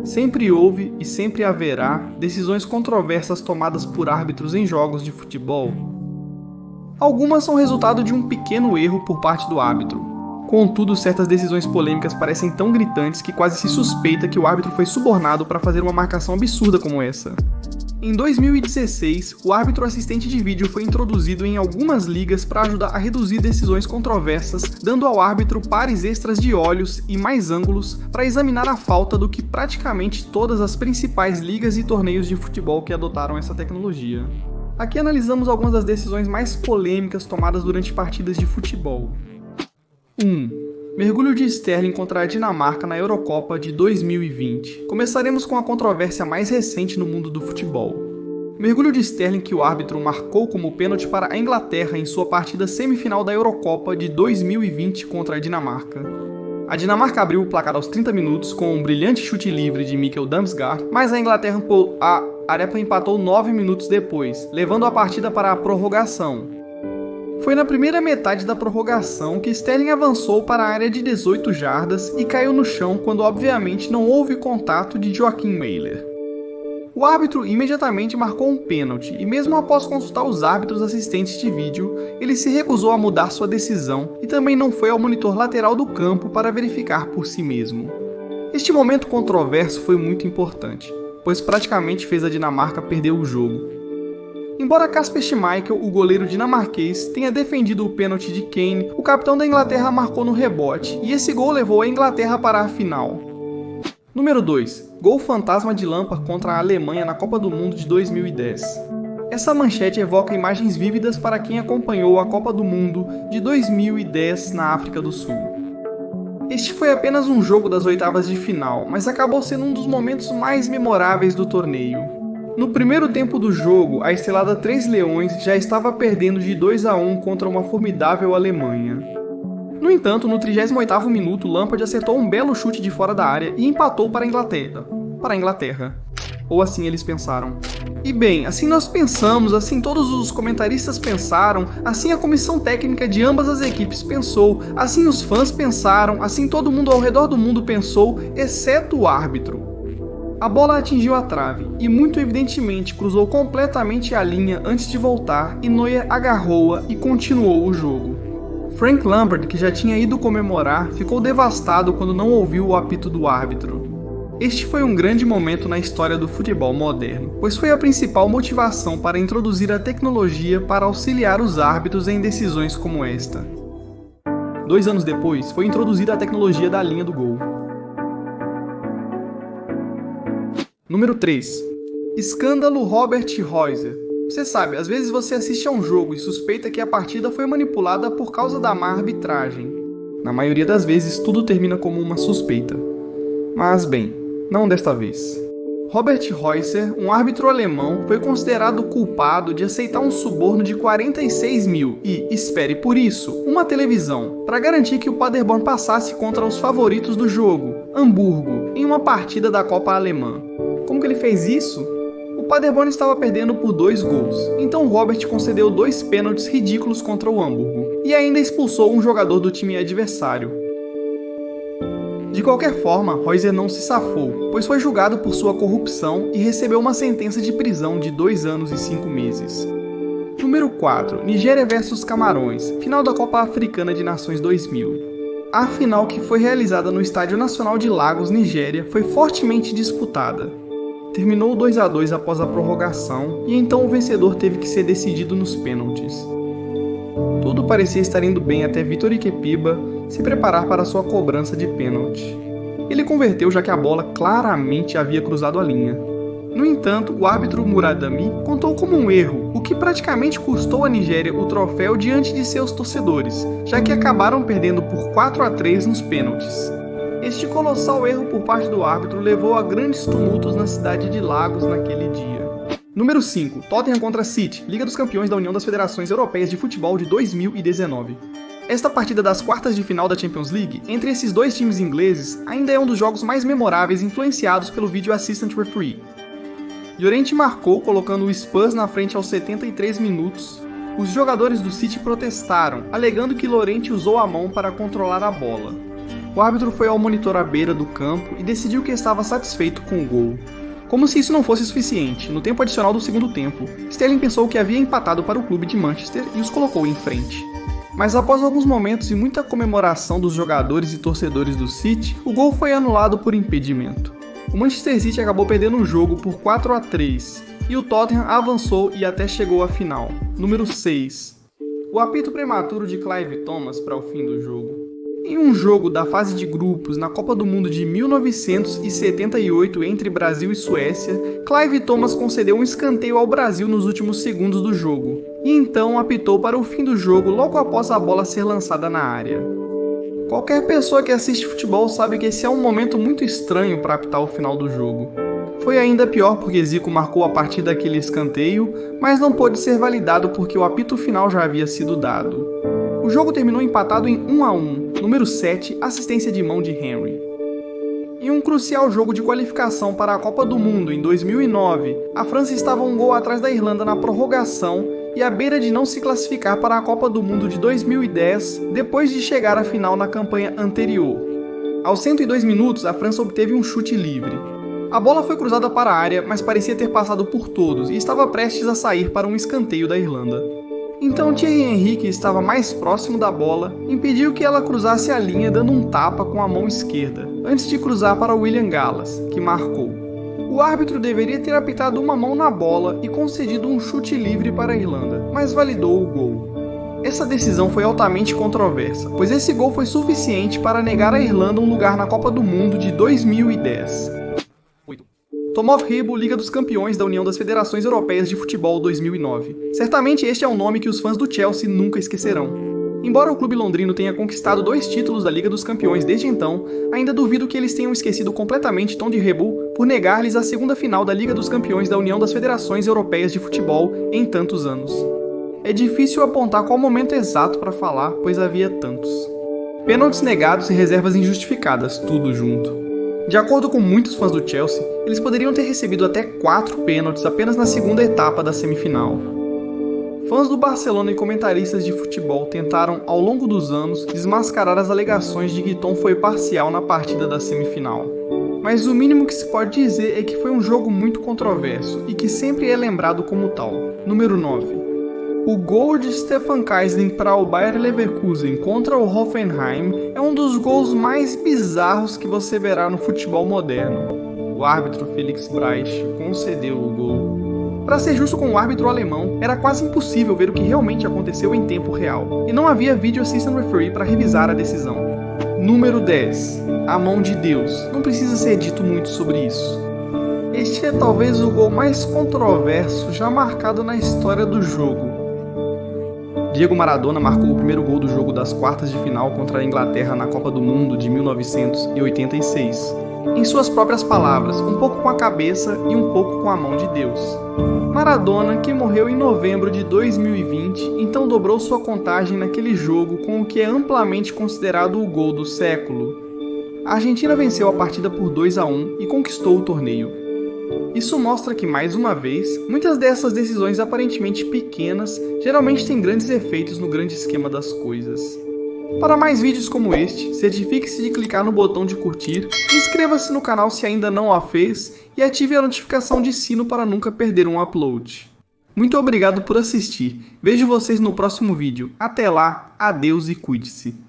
Sempre houve e sempre haverá decisões controversas tomadas por árbitros em jogos de futebol. Algumas são resultado de um pequeno erro por parte do árbitro. Contudo, certas decisões polêmicas parecem tão gritantes que quase se suspeita que o árbitro foi subornado para fazer uma marcação absurda como essa. Em 2016, o árbitro assistente de vídeo foi introduzido em algumas ligas para ajudar a reduzir decisões controversas, dando ao árbitro pares extras de olhos e mais ângulos para examinar a falta do que praticamente todas as principais ligas e torneios de futebol que adotaram essa tecnologia. Aqui analisamos algumas das decisões mais polêmicas tomadas durante partidas de futebol. 1. Mergulho de Sterling contra a Dinamarca na Eurocopa de 2020. Começaremos com a controvérsia mais recente no mundo do futebol. Mergulho de Sterling que o árbitro marcou como pênalti para a Inglaterra em sua partida semifinal da Eurocopa de 2020 contra a Dinamarca. A Dinamarca abriu o placar aos 30 minutos com um brilhante chute livre de Mikkel Damsgaard, mas a Inglaterra empatou 9 minutos depois, levando a partida para a prorrogação. Foi na primeira metade da prorrogação que Sterling avançou para a área de 18 jardas e caiu no chão quando obviamente não houve contato de Joachim Mæhle. O árbitro imediatamente marcou um pênalti e mesmo após consultar os árbitros assistentes de vídeo, ele se recusou a mudar sua decisão e também não foi ao monitor lateral do campo para verificar por si mesmo. Este momento controverso foi muito importante, pois praticamente fez a Dinamarca perder o jogo. Embora Kasper Schmeichel, o goleiro dinamarquês, tenha defendido o pênalti de Kane, o capitão da Inglaterra marcou no rebote, e esse gol levou a Inglaterra para a final. Número 2. Gol fantasma de Lampard contra a Alemanha na Copa do Mundo de 2010. Essa manchete evoca imagens vívidas para quem acompanhou a Copa do Mundo de 2010 na África do Sul. Este foi apenas um jogo das oitavas de final, mas acabou sendo um dos momentos mais memoráveis do torneio. No primeiro tempo do jogo, a estrelada Três Leões já estava perdendo de 2-1 contra uma formidável Alemanha. No entanto, no 38º minuto, Lampard acertou um belo chute de fora da área e empatou para a Inglaterra. Ou assim eles pensaram. E bem, assim nós pensamos, assim todos os comentaristas pensaram, assim a comissão técnica de ambas as equipes pensou, assim os fãs pensaram, assim todo mundo ao redor do mundo pensou, exceto o árbitro. A bola atingiu a trave e muito evidentemente cruzou completamente a linha antes de voltar e Neuer agarrou-a e continuou o jogo. Frank Lampard, que já tinha ido comemorar, ficou devastado quando não ouviu o apito do árbitro. Este foi um grande momento na história do futebol moderno, pois foi a principal motivação para introduzir a tecnologia para auxiliar os árbitros em decisões como esta. 2 anos depois, foi introduzida a tecnologia da linha do gol. Número 3. Escândalo Robert Reuser. Você sabe, às vezes você assiste a um jogo e suspeita que a partida foi manipulada por causa da má arbitragem. Na maioria das vezes, tudo termina como uma suspeita. Mas bem, não desta vez. Robert Reuser, um árbitro alemão, foi considerado culpado de aceitar um suborno de 46 mil e, espere por isso, uma televisão, para garantir que o Paderborn passasse contra os favoritos do jogo, Hamburgo, em uma partida da Copa Alemã. Como que ele fez isso? O Paderborn estava perdendo por 2 gols, então Robert concedeu 2 pênaltis ridículos contra o Hamburgo, e ainda expulsou um jogador do time adversário. De qualquer forma, Reuser não se safou, pois foi julgado por sua corrupção e recebeu uma sentença de prisão de 2 anos e 5 meses. Número 4. Nigéria vs Camarões, final da Copa Africana de Nações 2000. A final, que foi realizada no Estádio Nacional de Lagos, Nigéria, foi fortemente disputada. Terminou 2-2 após a prorrogação e então o vencedor teve que ser decidido nos pênaltis. Tudo parecia estar indo bem até Vitor Ikepiba se preparar para sua cobrança de pênalti. Ele converteu já que a bola claramente havia cruzado a linha. No entanto, o árbitro Muradami contou como um erro, o que praticamente custou à Nigéria o troféu diante de seus torcedores, já que acabaram perdendo por 4-3 nos pênaltis. Este colossal erro por parte do árbitro levou a grandes tumultos na cidade de Lagos naquele dia. Número 5. Tottenham contra City, Liga dos Campeões da União das Federações Europeias de Futebol de 2019. Esta partida das quartas de final da Champions League, entre esses dois times ingleses, ainda é um dos jogos mais memoráveis influenciados pelo Video Assistant Referee. Llorente marcou, colocando o Spurs na frente aos 73 minutos. Os jogadores do City protestaram, alegando que Llorente usou a mão para controlar a bola. O árbitro foi ao monitor à beira do campo e decidiu que estava satisfeito com o gol. Como se isso não fosse suficiente, no tempo adicional do segundo tempo, Sterling pensou que havia empatado para o clube de Manchester e os colocou em frente. Mas após alguns momentos e muita comemoração dos jogadores e torcedores do City, o gol foi anulado por impedimento. O Manchester City acabou perdendo o jogo por 4-3 e o Tottenham avançou e até chegou à final. Número 6. O apito prematuro de Clive Thomas para o fim do jogo. Em um jogo da fase de grupos na Copa do Mundo de 1978 entre Brasil e Suécia, Clive Thomas concedeu um escanteio ao Brasil nos últimos segundos do jogo, e então apitou para o fim do jogo logo após a bola ser lançada na área. Qualquer pessoa que assiste futebol sabe que esse é um momento muito estranho para apitar o final do jogo. Foi ainda pior porque Zico marcou a partir daquele escanteio, mas não pôde ser validado porque o apito final já havia sido dado. O jogo terminou empatado em 1-1, número 7, assistência de mão de Henry. Em um crucial jogo de qualificação para a Copa do Mundo em 2009, a França estava um gol atrás da Irlanda na prorrogação e à beira de não se classificar para a Copa do Mundo de 2010, depois de chegar à final na campanha anterior. Aos 102 minutos, a França obteve um chute livre. A bola foi cruzada para a área, mas parecia ter passado por todos e estava prestes a sair para um escanteio da Irlanda. Então Thierry Henry, que estava mais próximo da bola, impediu que ela cruzasse a linha dando um tapa com a mão esquerda, antes de cruzar para William Gallas, que marcou. O árbitro deveria ter apitado uma mão na bola e concedido um chute livre para a Irlanda, mas validou o gol. Essa decisão foi altamente controversa, pois esse gol foi suficiente para negar à Irlanda um lugar na Copa do Mundo de 2010. Tomov Rebo, Liga dos Campeões da União das Federações Europeias de Futebol 2009. Certamente este é um nome que os fãs do Chelsea nunca esquecerão. Embora o clube londrino tenha conquistado 2 títulos da Liga dos Campeões desde então, ainda duvido que eles tenham esquecido completamente Tom de Rebo por negar-lhes a segunda final da Liga dos Campeões da União das Federações Europeias de Futebol em tantos anos. É difícil apontar qual momento exato para falar, pois havia tantos. Pênaltis negados e reservas injustificadas, tudo junto. De acordo com muitos fãs do Chelsea, eles poderiam ter recebido até 4 pênaltis apenas na segunda etapa da semifinal. Fãs do Barcelona e comentaristas de futebol tentaram, ao longo dos anos, desmascarar as alegações de que Tom foi parcial na partida da semifinal. Mas o mínimo que se pode dizer é que foi um jogo muito controverso e que sempre é lembrado como tal. Número 9. O gol de Stefan Kiesling para o Bayer Leverkusen contra o Hoffenheim é um dos gols mais bizarros que você verá no futebol moderno. O árbitro Felix Breisch concedeu o gol. Para ser justo com o árbitro alemão, era quase impossível ver o que realmente aconteceu em tempo real, e não havia Video Assistant Referee para revisar a decisão. Número 10. A mão de Deus. Não precisa ser dito muito sobre isso. Este é talvez o gol mais controverso já marcado na história do jogo. Diego Maradona marcou o primeiro gol do jogo das quartas de final contra a Inglaterra na Copa do Mundo de 1986. Em suas próprias palavras, um pouco com a cabeça e um pouco com a mão de Deus. Maradona, que morreu em novembro de 2020, então dobrou sua contagem naquele jogo com o que é amplamente considerado o gol do século. A Argentina venceu a partida por 2-1 e conquistou o torneio. Isso mostra que, mais uma vez, muitas dessas decisões aparentemente pequenas geralmente têm grandes efeitos no grande esquema das coisas. Para mais vídeos como este, certifique-se de clicar no botão de curtir, inscreva-se no canal se ainda não o fez e ative a notificação de sino para nunca perder um upload. Muito obrigado por assistir, vejo vocês no próximo vídeo, até lá, adeus e cuide-se.